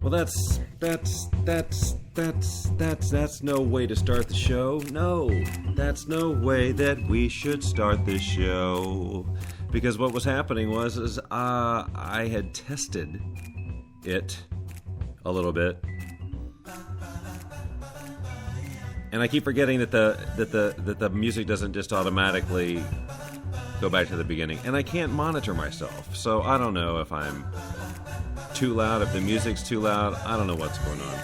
Well, that's no way to start the show. No, that's no way that we should start this show. Because what was happening was I had tested it a little bit, and I keep forgetting that the music doesn't just automatically go back to the beginning, and I can't monitor myself, so I don't know if I'm too loud, if the music's too loud. I don't know what's going on.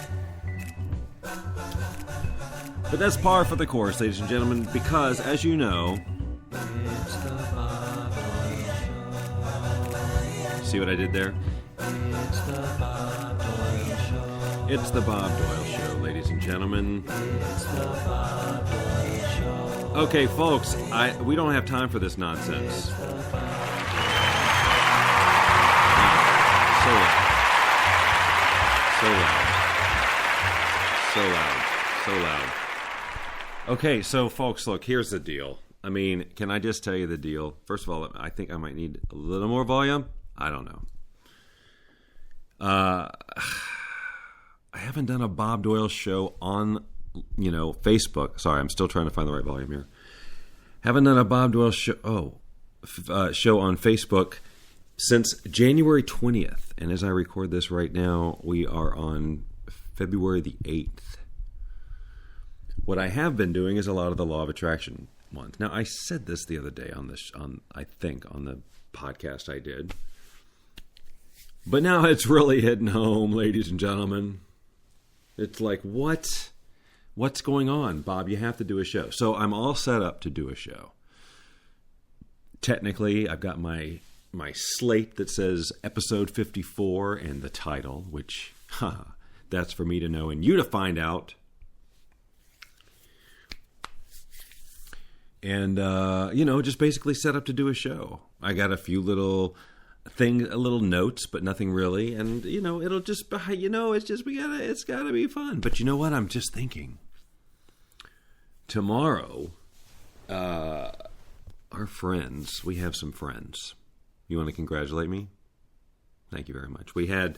But that's par for the course, ladies and gentlemen, because, as you know, it's the Bob Doyle Show. See what I did there? It's the Bob Doyle Show. It's the Bob Doyle Show, ladies and gentlemen. It's the Bob Doyle Show. Okay, folks, we don't have time for this nonsense. So loud. Okay, so folks, look, here's the deal. I mean, can I just tell you the deal? First of all, I think I might need a little more volume. I don't know. I haven't done a Bob Doyle show on, Facebook. Sorry, I'm still trying to find the right volume here. Haven't done a Bob Doyle show on Facebook since January 20th. And as I record this right now, we are on February the 8th. What I have been doing is a lot of the law of attraction ones. Now, I said this the other day on the podcast I did. But now it's really hitting home, ladies and gentlemen. It's like, what's going on? Bob, you have to do a show. So I'm all set up to do a show. Technically, I've got my slate that says episode 54 and the title, which, that's for me to know and you to find out. And, just basically set up to do a show. I got a few little notes, but nothing really. And, it'll just, it's gotta be fun. But you know what? I'm just thinking. Tomorrow, our friends, we have some friends. You want to congratulate me? Thank you very much. We have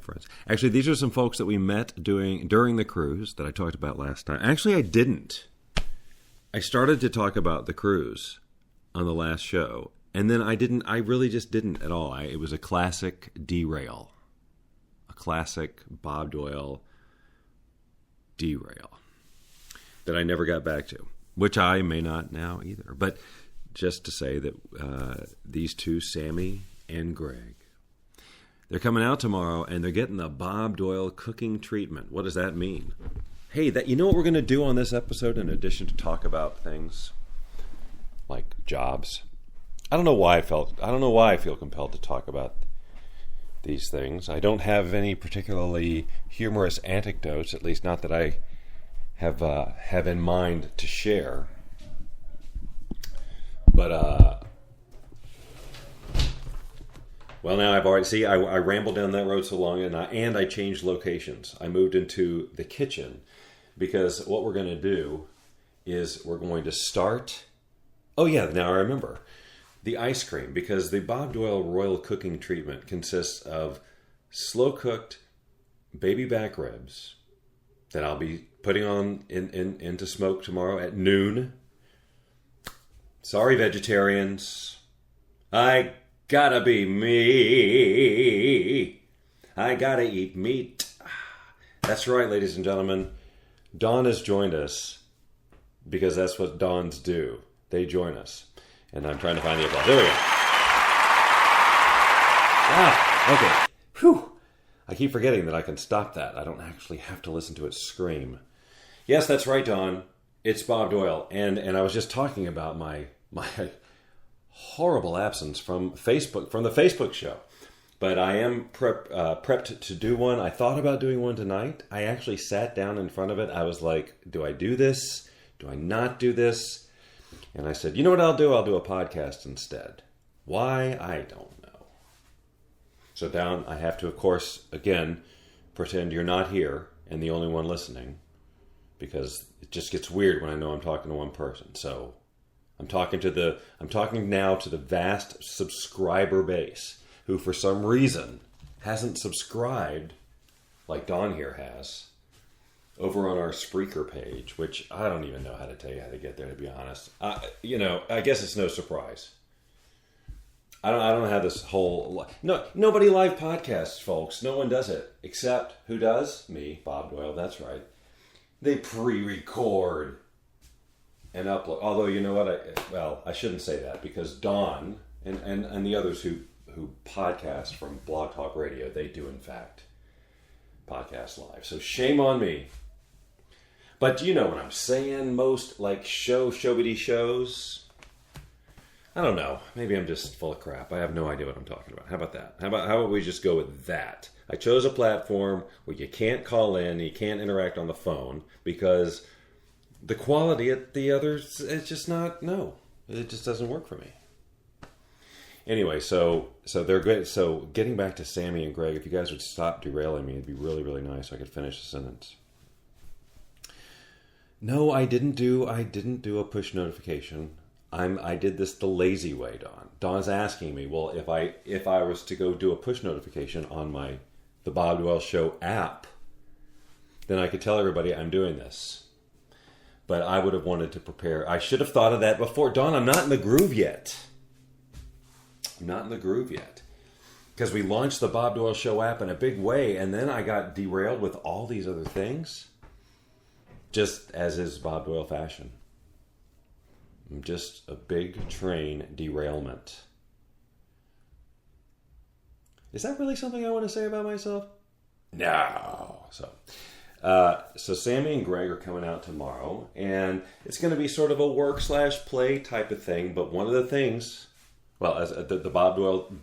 friends. Actually, these are some folks that we met during the cruise that I talked about last time. Actually, I didn't. I started to talk about the cruise on the last show, and then I really just didn't at all. It was a classic derail. A classic Bob Doyle derail that I never got back to, which I may not now either. But just to say that these two, Sammy and Greg, they're coming out tomorrow, and they're getting the Bob Doyle cooking treatment. What does that mean? Hey, you know what we're going to do on this episode in addition to talk about things like jobs? I don't know why I feel compelled to talk about these things. I don't have any particularly humorous anecdotes, at least not that I have in mind to share. But well, now I've already I rambled down that road so long, and I changed locations. I moved into the kitchen. Because what we're going to do is we're going to start... Oh, yeah, now I remember. The ice cream. Because the Bob Doyle Royal Cooking Treatment consists of slow-cooked baby back ribs that I'll be putting on into smoke tomorrow at noon. Sorry, vegetarians. I gotta be me. I gotta eat meat. That's right, ladies and gentlemen. Dawn has joined us because that's what Dawns do. They join us. And I'm trying to find the applause. There we go. Okay. Whew. I keep forgetting that I can stop that. I don't actually have to listen to it scream. Yes, that's right, Dawn. It's Bob Doyle. And I was just talking about my horrible absence from the Facebook show. But I am prepped to do one. I thought about doing one tonight. I actually sat down in front of it. I was like, do I do this? Do I not do this? And I said, you know what I'll do? I'll do a podcast instead. Why? I don't know. So down, I have to, of course, again, pretend you're not here and the only one listening. Because it just gets weird when I know I'm talking to one person. So I'm talking now to the vast subscriber base who for some reason hasn't subscribed like Dawn here has, over on our Spreaker page, which I don't even know how to tell you how to get there, to be honest. I guess it's no surprise. I don't have this whole... Nobody live podcasts, folks. No one does it. Except, who does? Me, Bob Doyle, that's right. They pre-record and upload. Although, you know what? I shouldn't say that, because Dawn and the others who podcast from Blog Talk Radio, they do, in fact, podcast live. So shame on me. But you know what I'm saying? Most, like, showbity shows... I don't know. Maybe I'm just full of crap. I have no idea what I'm talking about. How about that? How about we just go with that? I chose a platform where you can't call in, you can't interact on the phone, because the quality at the others, it's just not, no. It just doesn't work for me. Anyway, so they're good. So getting back to Sammy and Greg, if you guys would stop derailing me, it'd be really, really nice so I could finish the sentence. No, I didn't do a push notification. I did this the lazy way, Dawn. Dawn's asking me, well, if I was to go do a push notification on the Bob Doyle Show app, then I could tell everybody I'm doing this. But I would have wanted to prepare. I should have thought of that before. Dawn, I'm not in the groove yet. Because we launched the Bob Doyle Show app in a big way, and then I got derailed with all these other things. Just as is Bob Doyle fashion. Just a big train derailment. Is that really something I want to say about myself? No. So Sammy and Greg are coming out tomorrow, and it's going to be sort of a work/play type of thing. But one of the things, well, as the Bob Doyle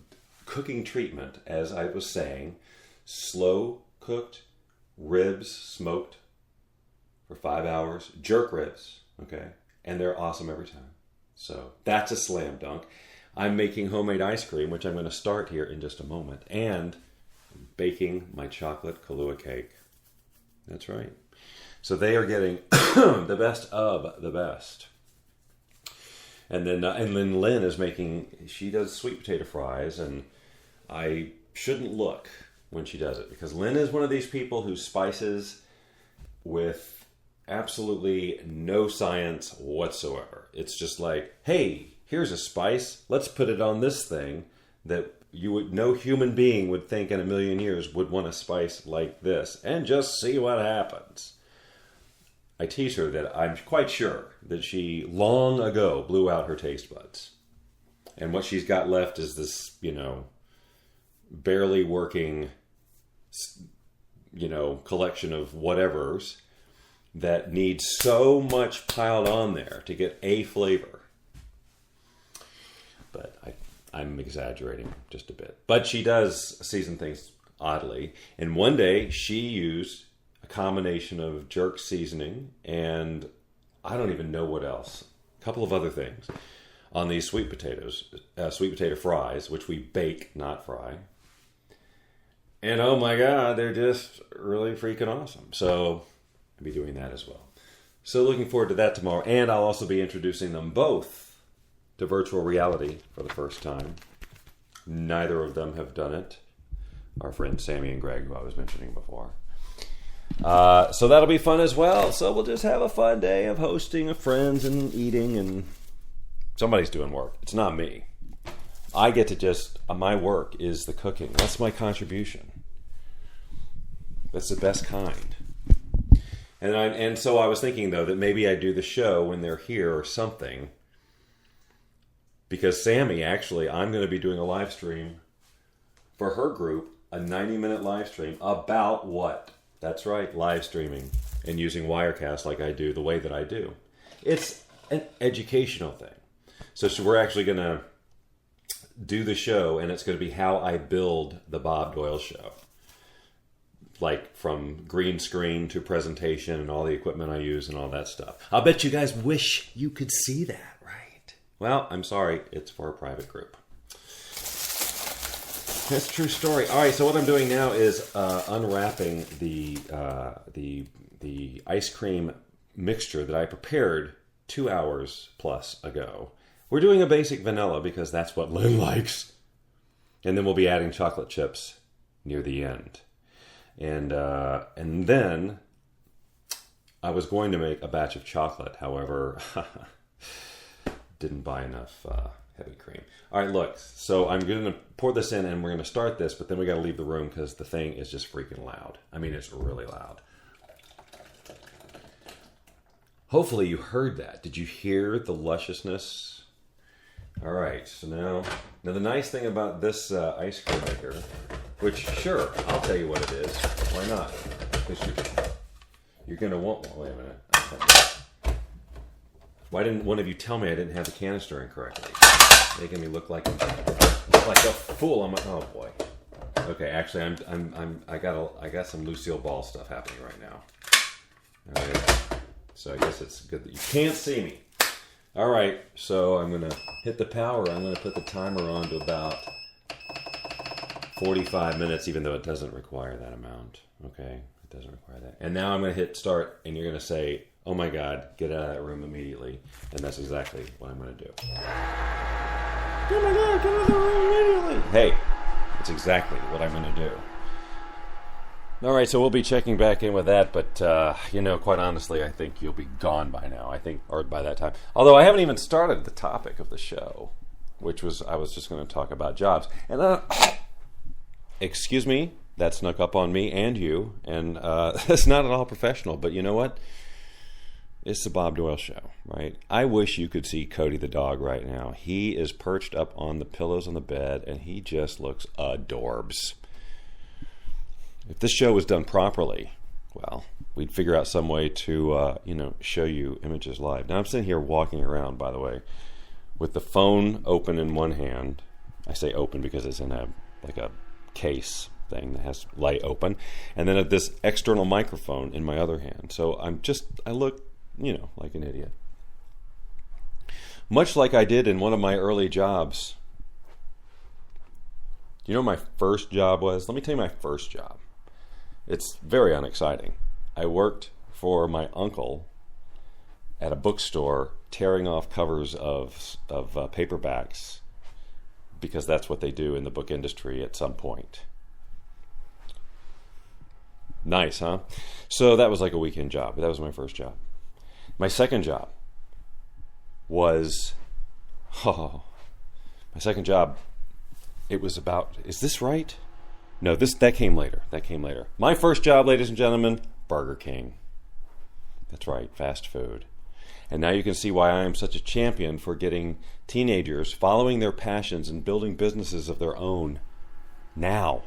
cooking treatment, as I was saying, slow cooked ribs smoked for 5 hours, jerk ribs, okay? And they're awesome every time. So that's a slam dunk. I'm making homemade ice cream, which I'm going to start here in just a moment, and baking my chocolate Kahlua cake. That's right. So they are getting the best of the best. And then Lynn is making, she does sweet potato fries, and I shouldn't look when she does it, because Lynn is one of these people who spices with absolutely no science whatsoever. It's just like, hey, here's a spice. Let's put it on this thing that no human being would think in a million years would want a spice like this, and just see what happens. I tease her that I'm quite sure that she long ago blew out her taste buds. And what she's got left is this, barely working, collection of whatevers that needs so much piled on there to get a flavor. But I'm exaggerating just a bit. But she does season things oddly. And one day she used a combination of jerk seasoning and I don't even know what else. A couple of other things on these sweet potato fries, which we bake, not fry. And oh my God, they're just really freaking awesome. So I'll be doing that as well. So looking forward to that tomorrow. And I'll also be introducing them both to virtual reality for the first time. Neither of them have done it. Our friends Sammy and Greg, who I was mentioning before. So that'll be fun as well. So we'll just have a fun day of hosting, of friends and eating, and somebody's doing work. It's not me. I get to my work is the cooking. That's my That's the best kind. And so I was thinking, though, that maybe I do the show when they're here or something. Because Sammy, actually, I'm going to be doing a live stream for her group, a 90-minute live stream about what? That's right, live streaming and using Wirecast like I do, the way that I do. It's an educational thing. So we're actually going to do the show, and it's going to be how I build the Bob Doyle Show. Like from green screen to presentation and all the equipment I use and all that stuff. I'll bet you guys wish you could see that, right? Well, I'm sorry. It's for a private group. That's a true story. All right, so what I'm doing now is unwrapping the ice cream mixture that I prepared 2 hours plus ago. We're doing a basic vanilla because that's what Lynn likes. And then we'll be adding chocolate chips near the end. And then I was going to make a batch of chocolate. However, didn't buy enough heavy cream. All right, look. So I'm going to pour this in, and we're going to start this, but then we got to leave the room because the thing is just freaking loud. I mean, it's really loud. Hopefully you heard that. Did you hear the lusciousness? All right, so now the nice thing about this ice cream maker, which, sure, I'll tell you what it is. Why not? Because you're going to want one. Wait a minute. Why didn't one of you tell me I didn't have the canister in correctly? Making me look like a fool on my... Oh, boy. Okay, actually, I got some Lucille Ball stuff happening right now. All right. So I guess it's good that you can't see me. All right, so I'm going to hit the power. I'm going to put the timer on to about 45 minutes, even though it doesn't require that amount. Okay, it doesn't require that. And now I'm going to hit start, and you're going to say, oh my God, get out of that room immediately. And that's exactly what I'm going to do. Oh my God, get out of the room immediately. Hey, that's exactly what I'm going to do. All right, so we'll be checking back in with that, but, quite honestly, I think you'll be gone by now, or by that time. Although I haven't even started the topic of the show, which was, I was just going to talk about jobs. And, excuse me, that snuck up on me and you, and that's not at all professional, but you know what? It's the Bob Doyle Show, right? I wish you could see Cody the dog right now. He is perched up on the pillows on the bed, and he just looks adorbs. If this show was done properly, well, we'd figure out some way to, show you images live. Now, I'm sitting here walking around, by the way, with the phone open in one hand. I say open because it's in a case thing that has light open. And then this external microphone in my other hand. So I look, like an idiot. Much like I did in one of my early jobs. Do you know what my first job was? Let me tell you my first job. It's very unexciting. I worked for my uncle at a bookstore tearing off covers of paperbacks because that's what they do in the book industry at some point. Nice, huh? So that was like a weekend job. That was my first job. My second job was... it was about... Is this right? No, that came later. My first job, ladies and gentlemen, Burger King. That's right, fast food. And now you can see why I am such a champion for getting teenagers following their passions and building businesses of their own now,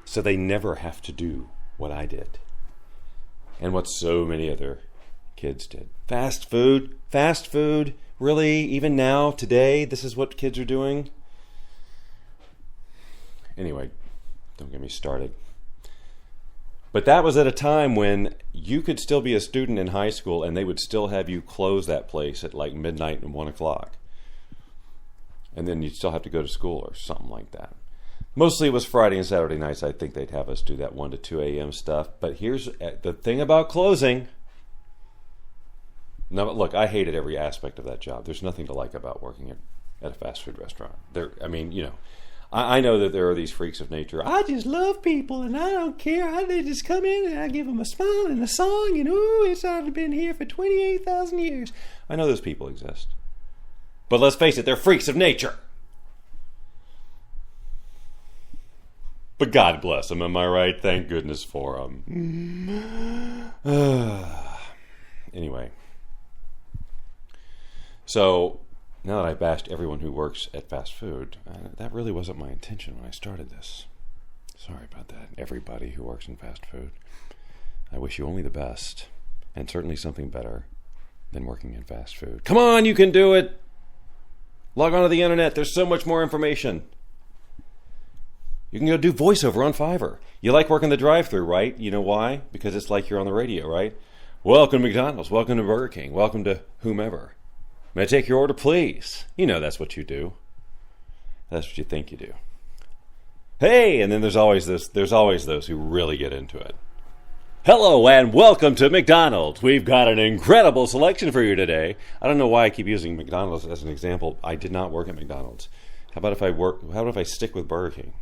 so they never have to do what I did and what so many other kids did. Fast food, really? Even now, today, this is what kids are doing? Anyway, don't get me started. But that was at a time when you could still be a student in high school and they would still have you close that place at like midnight and 1 o'clock. And then you'd still have to go to school or something like that. Mostly it was Friday and Saturday nights. I think they'd have us do that 1 to 2 a.m. stuff. But here's the thing about closing. Now, look, I hated every aspect of that job. There's nothing to like about working at a fast food restaurant. I know that there are these freaks of nature. I just love people, and I don't care. They just come in, and I give them a smile and a song, and it's already been here for 28,000 years. I know those people exist. But let's face it, they're freaks of nature. But God bless them, am I right? Thank goodness for them. Anyway. So... now that I bashed everyone who works at fast food, that really wasn't my intention when I started this. Sorry about that, everybody who works in fast food. I wish you only the best, and certainly something better than working in fast food. Come on, you can do it! Log on to the internet, there's so much more information. You can go do voiceover on Fiverr. You like working the drive-thru, right? You know why? Because it's like you're on the radio, right? Welcome to McDonald's, welcome to Burger King, welcome to whomever. May I take your order, please? You know that's what you do. That's what you think you do. Hey, and then there's always those who really get into it. Hello and welcome to McDonald's. We've got an incredible selection for you today. I don't know why I keep using McDonald's as an example. I did not work at McDonald's. How about if I stick with Burger King,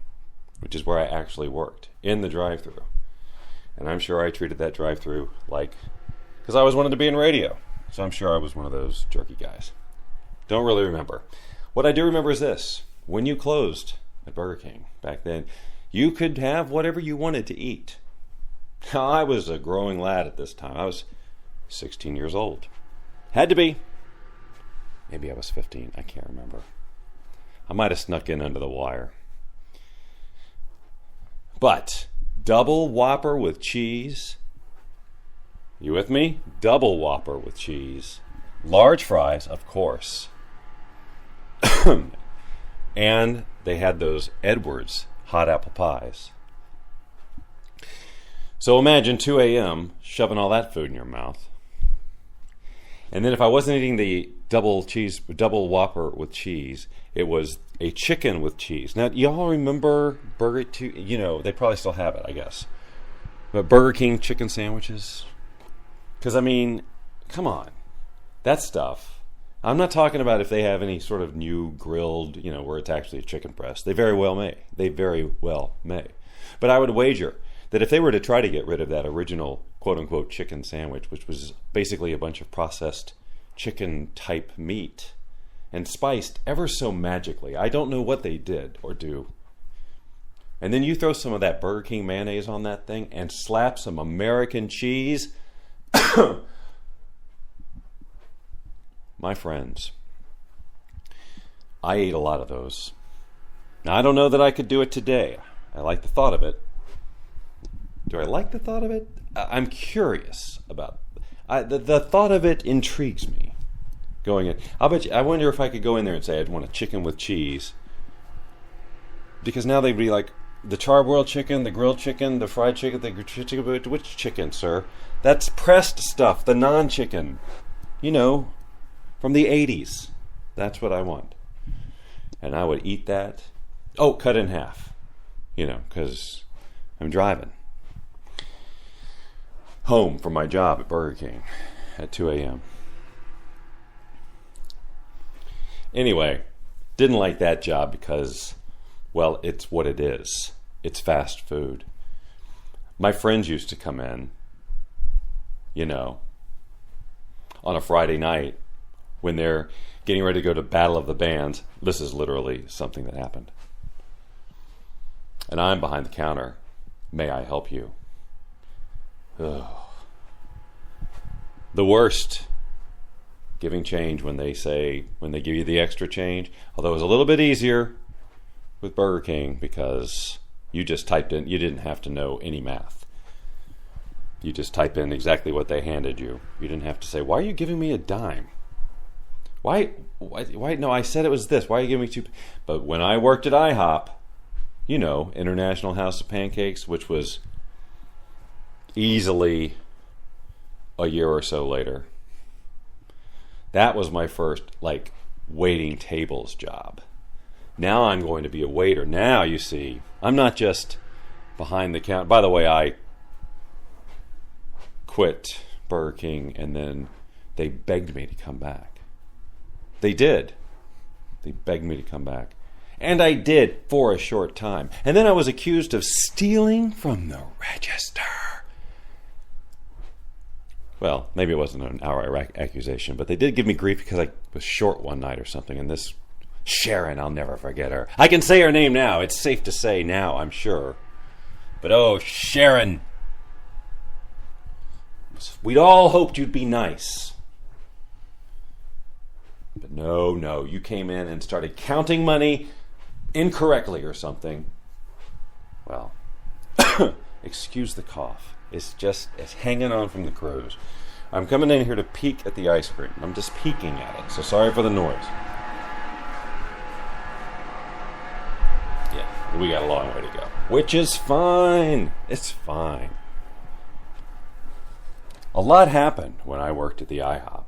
which is where I actually worked, in the drive-thru. And I'm sure I treated that drive-thru like, because I always wanted to be in radio. So I'm sure I was one of those jerky guys. Don't really remember. What I do remember is this. When you closed at Burger King back then, you could have whatever you wanted to eat. Now, I was a growing lad at this time. I was 16 years old. Had to be. Maybe I was 15. I can't remember. I might have snuck in under the wire. But double Whopper with cheese. You with me? Double Whopper with cheese. Large fries, of course. And they had those Edwards hot apple pies. So imagine 2 a.m. shoving all that food in your mouth. And then if I wasn't eating the double Whopper with cheese, it was a chicken with cheese. Now, y'all remember Burger King? You know, they probably still have it, I guess. But Burger King chicken sandwiches? Because, I mean, come on. That stuff. I'm not talking about if they have any sort of new grilled, you know, where it's actually a chicken breast. They very well may. They very well may. But I would wager that if they were to try to get rid of that original quote-unquote chicken sandwich, which was basically a bunch of processed chicken-type meat and spiced ever so magically, I don't know what they did or do. And then you throw some of that Burger King mayonnaise on that thing and slap some American cheese. My friends, I ate a lot of those. Now, I don't know that I could do it today. I like the thought of it. Do I like the thought of it? I'm curious about the thought of it intrigues me. Going in, I wonder if I could go in there and say I'd want a chicken with cheese, because now they'd be like the charbroiled chicken, the grilled chicken, the fried chicken, the chicken. Which chicken, sir? That's pressed stuff, the non-chicken. You know, from the 80s. That's what I want, and I would eat that. Oh, cut in half. You know, because I'm driving home from my job at Burger King at 2 a.m. Anyway, didn't like that job because, well, it's what it is. It's fast food. My friends used to come in, you know, on a Friday night when they're getting ready to go to Battle of the Bands. This is literally something that happened. And I'm behind the counter. May I help you? Ugh. The worst. Giving change when they give you the extra change. Although it was a little bit easier with Burger King because you just typed in, you didn't have to know any math. You just type in exactly what they handed you. You didn't have to say, why are you giving me a dime? Why, no, I said it was this. Why are you giving me two? But when I worked at IHOP, you know, International House of Pancakes, which was easily a year or so later, that was my first, like, waiting tables job. Now I'm going to be a waiter. Now, you see, I'm not just behind the counter. By the way, I quit Burger King, and then they begged me to come back. They did. They begged me to come back. And I did for a short time. And then I was accused of stealing from the register. Well, maybe it wasn't an outright accusation, but they did give me grief because I was short one night or something. And this Sharon, I'll never forget her. I can say her name now. It's safe to say now, I'm sure. But oh, Sharon. We'd all hoped you'd be nice. But no, you came in and started counting money incorrectly or something. Well, excuse the cough. It's hanging on from the cruise. I'm coming in here to peek at the ice cream. I'm just peeking at it, so sorry for the noise. Yeah, we got a long way to go. Which is fine. It's fine. A lot happened when I worked at the IHOP.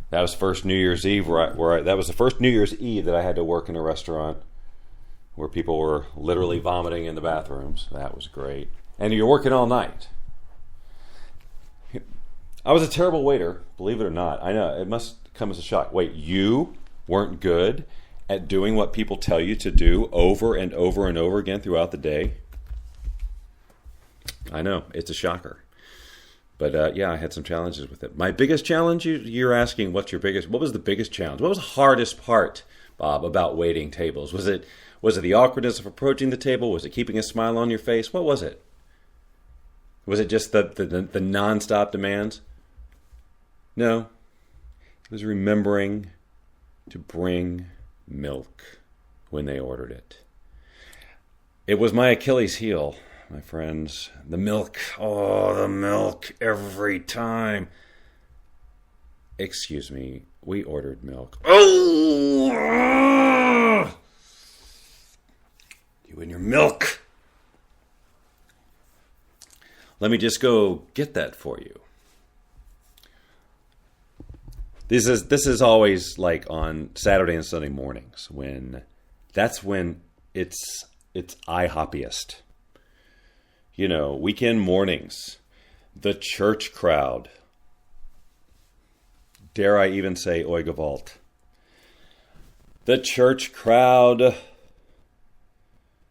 That was first New Year's Eve that was the first New Year's Eve that I had to work in a restaurant where people were literally vomiting in the bathrooms. That was great. And you're working all night. I was a terrible waiter, believe it or not. I know, it must come as a shock. Wait, you weren't good at doing what people tell you to do over and over and over again throughout the day? I know, it's a shocker. But yeah, I had some challenges with it. My biggest challenge, you're asking what was the biggest challenge? What was the hardest part, Bob, about waiting tables? Was it the awkwardness of approaching the table? Was it keeping a smile on your face? What was it? Was it just the nonstop demands? No. It was remembering to bring milk when they ordered it. It was my Achilles heel, my friends. The milk. Oh, the milk every time. Excuse me. We ordered milk. Oh! You and your milk. Let me just go get that for you. This is always like on Saturday and Sunday mornings that's when it's IHOPpiest. You know, weekend mornings, the church crowd. Dare I even say Oi Gewalt. The church crowd,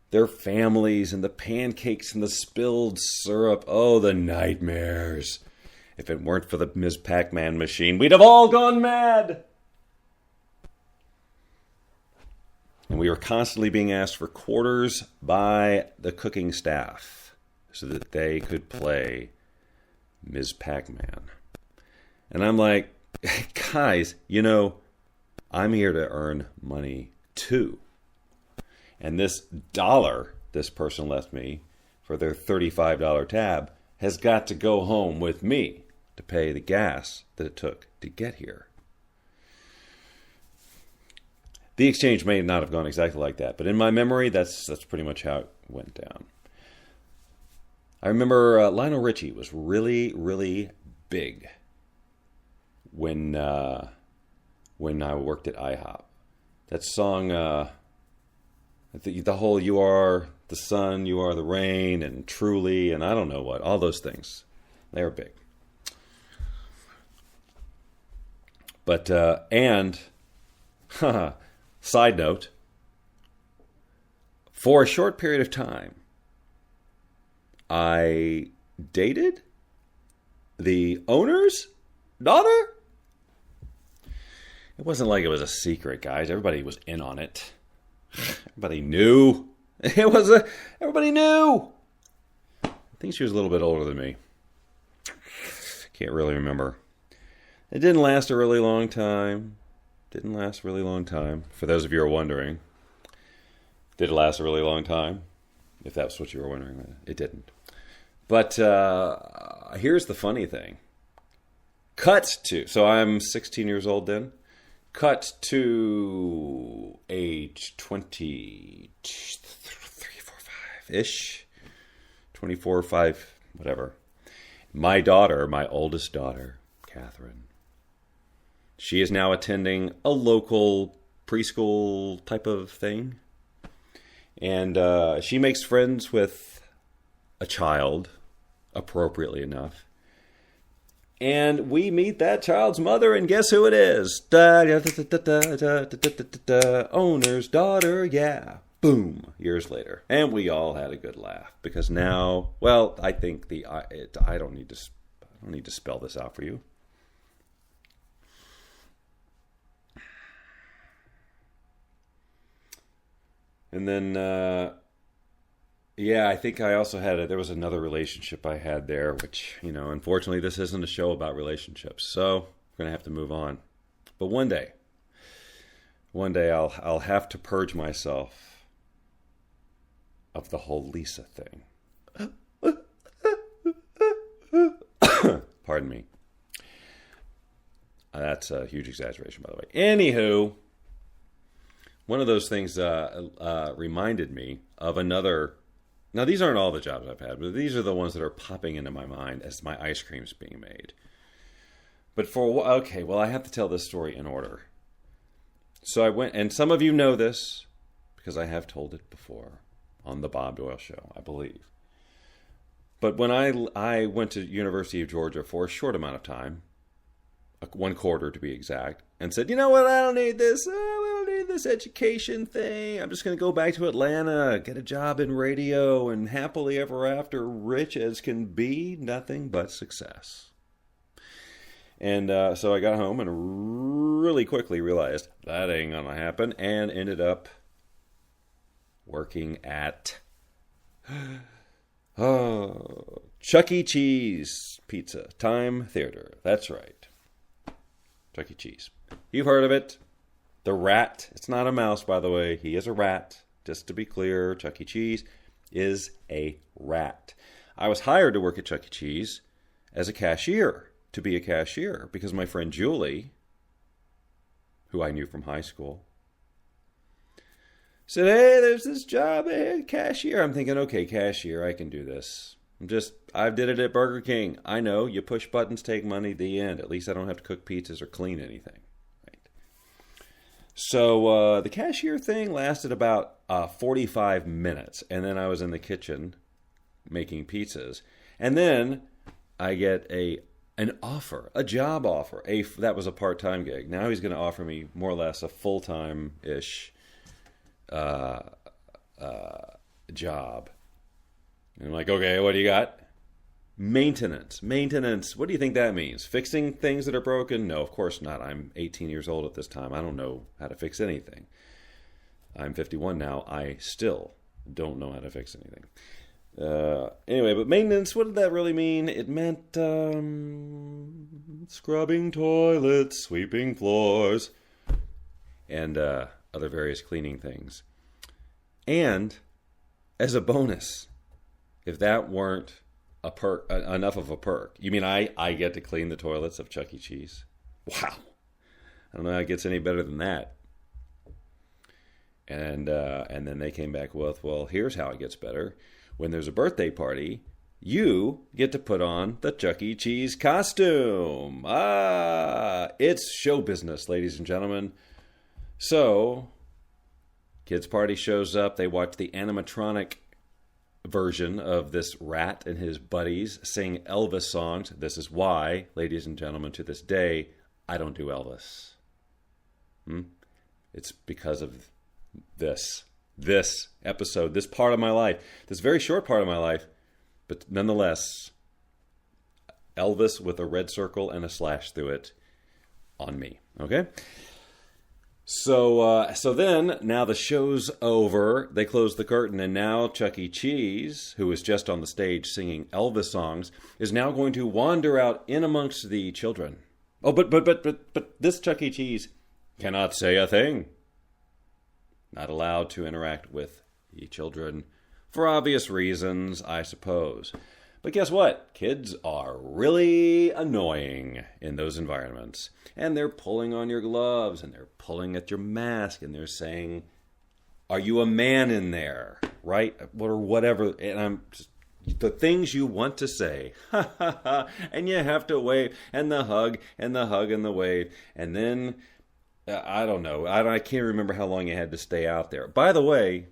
their families and the pancakes and the spilled syrup. Oh, the nightmares. If it weren't for the Ms. Pac-Man machine, we'd have all gone mad. And we were constantly being asked for quarters by the cooking staff so that they could play Ms. Pac-Man. And I'm like, guys, you know, I'm here to earn money too. And this dollar this person left me for their $35 tab has got to go home with me to pay the gas that it took to get here. The exchange may not have gone exactly like that, but in my memory, that's pretty much how it went down. I remember Lionel Richie was really, really big when I worked at IHOP. That song, the whole "You Are the Sun, You Are the Rain," and "Truly," and I don't know what, all those things, they were big. But side note, for a short period of time, I dated the owner's daughter. It wasn't like it was a secret, guys. Everybody was in on it. Everybody knew. Everybody knew. I think she was a little bit older than me. Can't really remember. It didn't last a really long time. For those of you who are wondering, did it last a really long time? If that's what you were wondering, it didn't. But here's the funny thing. So I'm 16 years old then. Cut to age 23, 4, 5-ish. 24, 5, whatever. My daughter, my oldest daughter, Catherine, she is now attending a local preschool type of thing. And she makes friends with a child, appropriately enough. And we meet that child's mother, and guess who it is? Owner's daughter, yeah. Boom, years later. And we all had a good laugh. Because now, well, I think I don't need to spell this out for you. And then, I think I also there was another relationship I had there, which, unfortunately this isn't a show about relationships. So we're going to have to move on. But one day I'll have to purge myself of the whole Lisa thing. Pardon me. That's a huge exaggeration, by the way. Anywho, one of those things reminded me of another. Now, these aren't all the jobs I've had, but these are the ones that are popping into my mind as my ice cream's being made. But I have to tell this story in order. So I went, and some of you know this because I have told it before on the Bob Doyle Show, I believe. But when I went to University of Georgia for a short amount of time, 1 quarter to be exact, and said, you know what, I don't need this, this education thing. I'm just going to go back to Atlanta, get a job in radio, and happily ever after, rich as can be, nothing but success. And so I got home and really quickly realized that ain't going to happen, and ended up working at Chuck E. Cheese Pizza Time Theater. That's right. Chuck E. Cheese. You've heard of it. The rat. It's not a mouse, by the way. He is a rat. Just to be clear, Chuck E. Cheese is a rat. I was hired to work at Chuck E. Cheese as a cashier, to be a cashier, because my friend Julie, who I knew from high school, said, hey, there's this job, cashier. I'm thinking, okay, cashier, I can do this. I did it at Burger King. I know, you push buttons, take money, the end. At least I don't have to cook pizzas or clean anything. Right? So the cashier thing lasted about 45 minutes. And then I was in the kitchen making pizzas. And then I get an offer, a job offer. That was a part-time gig. Now he's going to offer me more or less a full-time-ish job. And I'm like, okay, what do you got? Maintenance. What do you think that means? Fixing things that are broken? No, of course not. I'm 18 years old at this time. I don't know how to fix anything. I'm 51 now. I still don't know how to fix anything. Anyway, but maintenance, what did that really mean? It meant scrubbing toilets, sweeping floors, and other various cleaning things. And as a bonus, if that weren't a perk, enough of a perk, you mean I get to clean the toilets of Chuck E. Cheese? Wow. I don't know how it gets any better than that. And then they came back with, well, here's how it gets better. When there's a birthday party, you get to put on the Chuck E. Cheese costume. It's show business, ladies and gentlemen. So, kids' party shows up. They watch the animatronic version of this rat and his buddies sing Elvis songs. This is why, ladies and gentlemen, to this day, I don't do Elvis. It's because of this episode, this part of my life, this very short part of my life, but nonetheless, Elvis with a red circle and a slash through it on me. Okay? So then, now the show's over, they close the curtain, and now Chuck E. Cheese, who was just on the stage singing Elvis songs, is now going to wander out in amongst the children. Oh, but this Chuck E. Cheese cannot say a thing. Not allowed to interact with the children for obvious reasons, I suppose. But guess what? Kids are really annoying in those environments. And they're pulling on your gloves, and they're pulling at your mask, and they're saying, are you a man in there? Right? Or whatever. And I'm just, the things you want to say. And you have to wave, and the hug, and the hug, and the wave. And then, I don't know. I can't remember how long you had to stay out there. By the way,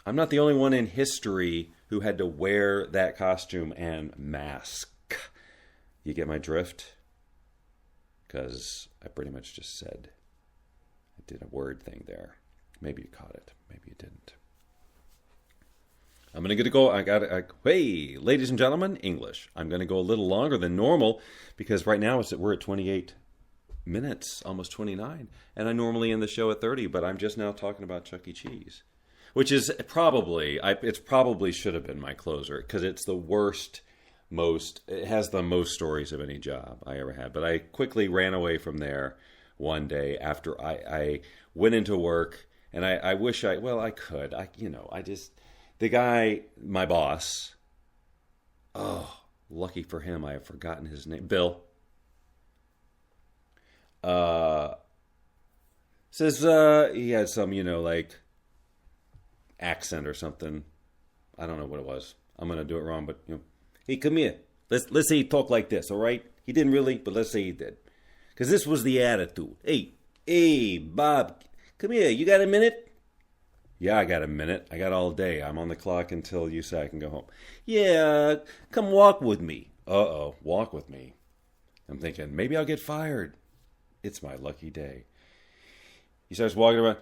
I'm not the only one in history who had to wear that costume and mask. You get my drift? Because I pretty much just said, I did a word thing there. Maybe you caught it. Maybe you didn't. I'm going to go. Hey, ladies and gentlemen, English. I'm going to go a little longer than normal because right now we're at 28 minutes, almost 29. And I normally end the show at 30, but I'm just now talking about Chuck E. Cheese. Which is probably, it probably should have been my closer because it's the worst, it has the most stories of any job I ever had. But I quickly ran away from there one day after I went into work, and I wish I could. The guy, my boss, lucky for him, I have forgotten his name, Bill, says he had some, accent or something. I don't know what it was. I'm going to do it wrong, but, hey, come here. Let's say he talked like this, all right? He didn't really, but let's say he did. Because this was the attitude. Hey, Bob, come here. You got a minute? Yeah, I got a minute. I got all day. I'm on the clock until you say I can go home. Yeah, come walk with me. Uh-oh, walk with me. I'm thinking, maybe I'll get fired. It's my lucky day. He starts walking around.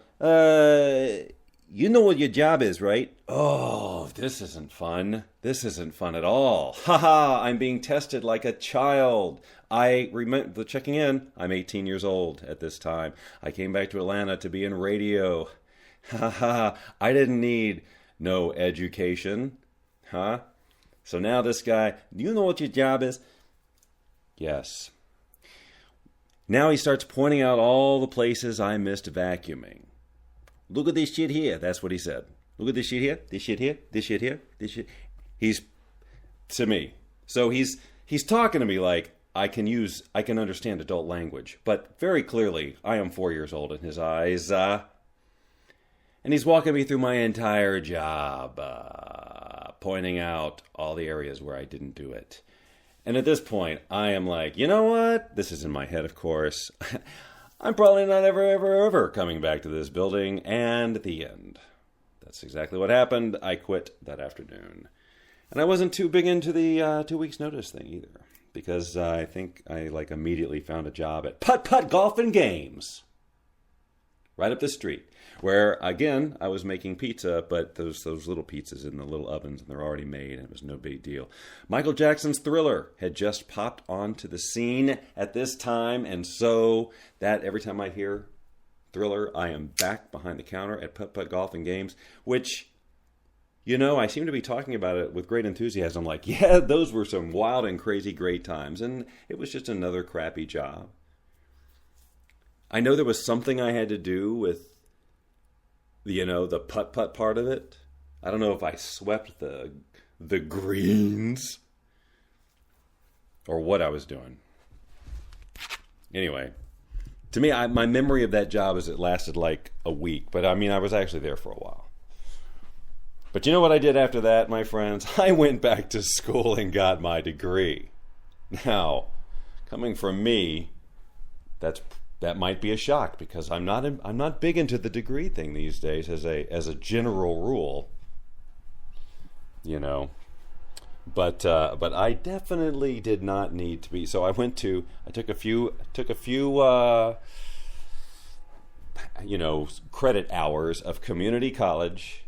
You know what your job is, right? Oh, this isn't fun. This isn't fun at all. Haha, I'm being tested like a child. I remember checking in. I'm 18 years old at this time. I came back to Atlanta to be in radio. Haha, I didn't need no education. Huh? So now this guy, do you know what your job is? Yes. Now he starts pointing out all the places I missed vacuuming. Look at this shit here. That's what he said. Look at this shit here, this shit here, this shit here, this shit. He's to me. So he's talking to me like I can understand adult language, but very clearly I am 4 years old in his eyes. And he's walking me through my entire job, pointing out all the areas where I didn't do it. And at this point, I am like, you know what? This is in my head, of course. I'm probably not ever coming back to this building. And at the end, that's exactly what happened. I quit that afternoon. And I wasn't too big into the 2 weeks notice thing either, because I think I immediately found a job at Putt Putt Golf and Games, right up the street, where, again, I was making pizza, but those little pizzas in the little ovens, and they're already made, and it was no big deal. Michael Jackson's Thriller had just popped onto the scene at this time, and so that every time I hear Thriller, I am back behind the counter at Putt Putt Golf and Games, which, I seem to be talking about it with great enthusiasm, like, yeah, those were some wild and crazy great times, and it was just another crappy job. I know there was something I had to do with the putt-putt part of it. I don't know if I swept the greens or what I was doing. Anyway, to me, my memory of that job is it lasted like a week. But, I was actually there for a while. But you know what I did after that, my friends? I went back to school and got my degree. Now, coming from me, that might be a shock, because I'm not big into the degree thing these days as a general rule, But I definitely did not need to be. So I took a few credit hours of community college,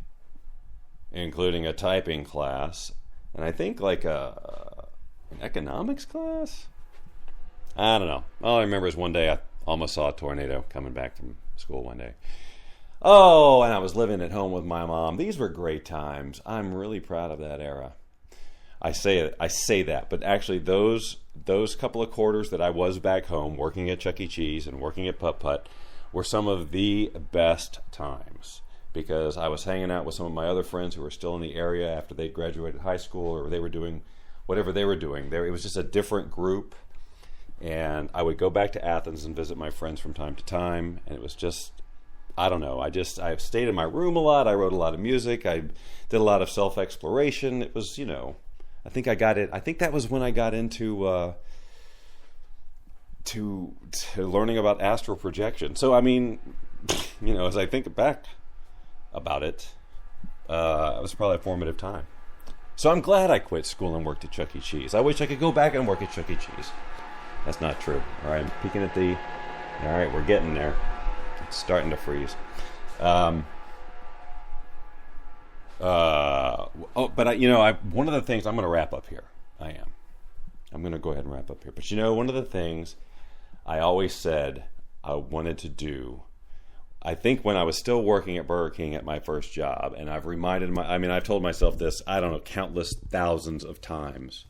including a typing class, and I think an economics class. I don't know. All I remember is one day I almost saw a tornado coming back from school one day. Oh, and I was living at home with my mom. These were great times. I'm really proud of that era. I say that, but actually those couple of quarters that I was back home working at Chuck E. Cheese and working at Putt Putt were some of the best times, because I was hanging out with some of my other friends who were still in the area after they'd graduated high school, or they were doing whatever they were doing. It was just a different group. And I would go back to Athens and visit my friends from time to time. And it was just, I don't know. I stayed in my room a lot. I wrote a lot of music. I did a lot of self-exploration. It was, I think that was when I got into to learning about astral projection. So, as I think back about it, it was probably a formative time. So I'm glad I quit school and worked at Chuck E. Cheese. I wish I could go back and work at Chuck E. Cheese. That's not true. All right, I'm peeking at all right, we're getting there. It's starting to freeze. But one of the things, I'm going to wrap up here. I'm going to go ahead and wrap up here. But one of the things I always said I wanted to do, I think when I was still working at Burger King at my first job, and I've told myself this, I don't know, countless thousands of times.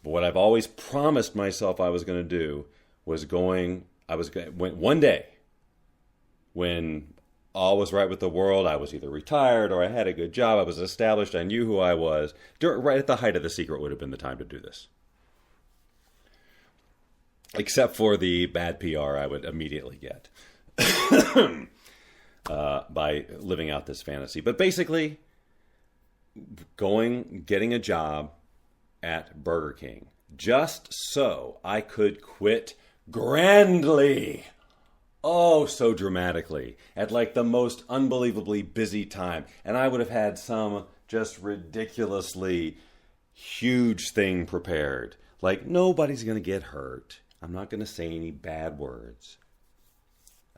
But what I've always promised myself I was going to do was one day, when all was right with the world, I was either retired or I had a good job, I was established, I knew who I was, right at the height of The Secret would have been the time to do this. Except for the bad PR I would immediately get by living out this fantasy. But basically, getting a job at Burger King, just so I could quit grandly, oh, so dramatically, at the most unbelievably busy time. And I would have had some just ridiculously huge thing prepared. Nobody's going to get hurt. I'm not going to say any bad words.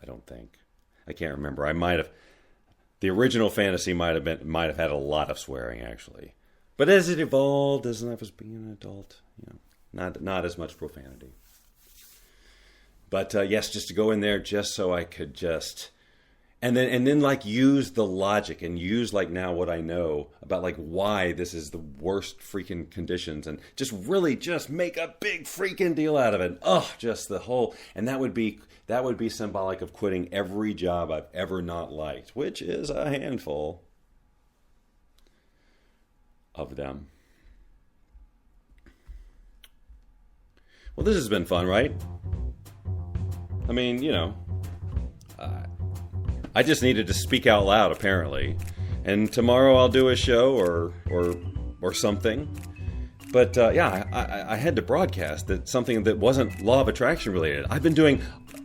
I don't think. I can't remember. I might have. The original fantasy might have had a lot of swearing, actually. But as it evolved, as I was being an adult, not as much profanity. But yes, just to go in there just so I could just, and then like use the logic and use like now what I know about like why this is the worst freaking conditions, and just really just make a big freaking deal out of it. Oh, just the whole, and that would be symbolic of quitting every job I've ever not liked, which is a handful of them. Well, this has been fun, right? I mean, I just needed to speak out loud, apparently. And tomorrow I'll do a show or something. But I had to broadcast that something that wasn't law of attraction related. I've been doing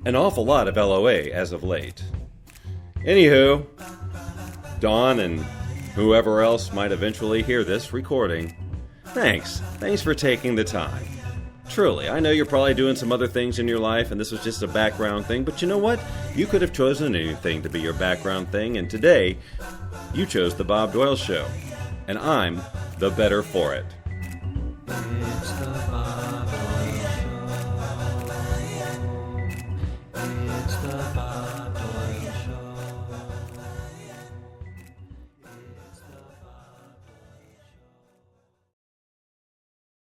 an awful lot of LOA as of late. Anywho, Dawn and whoever else might eventually hear this recording, thanks for taking the time. Truly, I know you're probably doing some other things in your life, and this was just a background thing, but you know what? You could have chosen anything to be your background thing, and today, you chose The Bob Doyle Show. And I'm the better for it.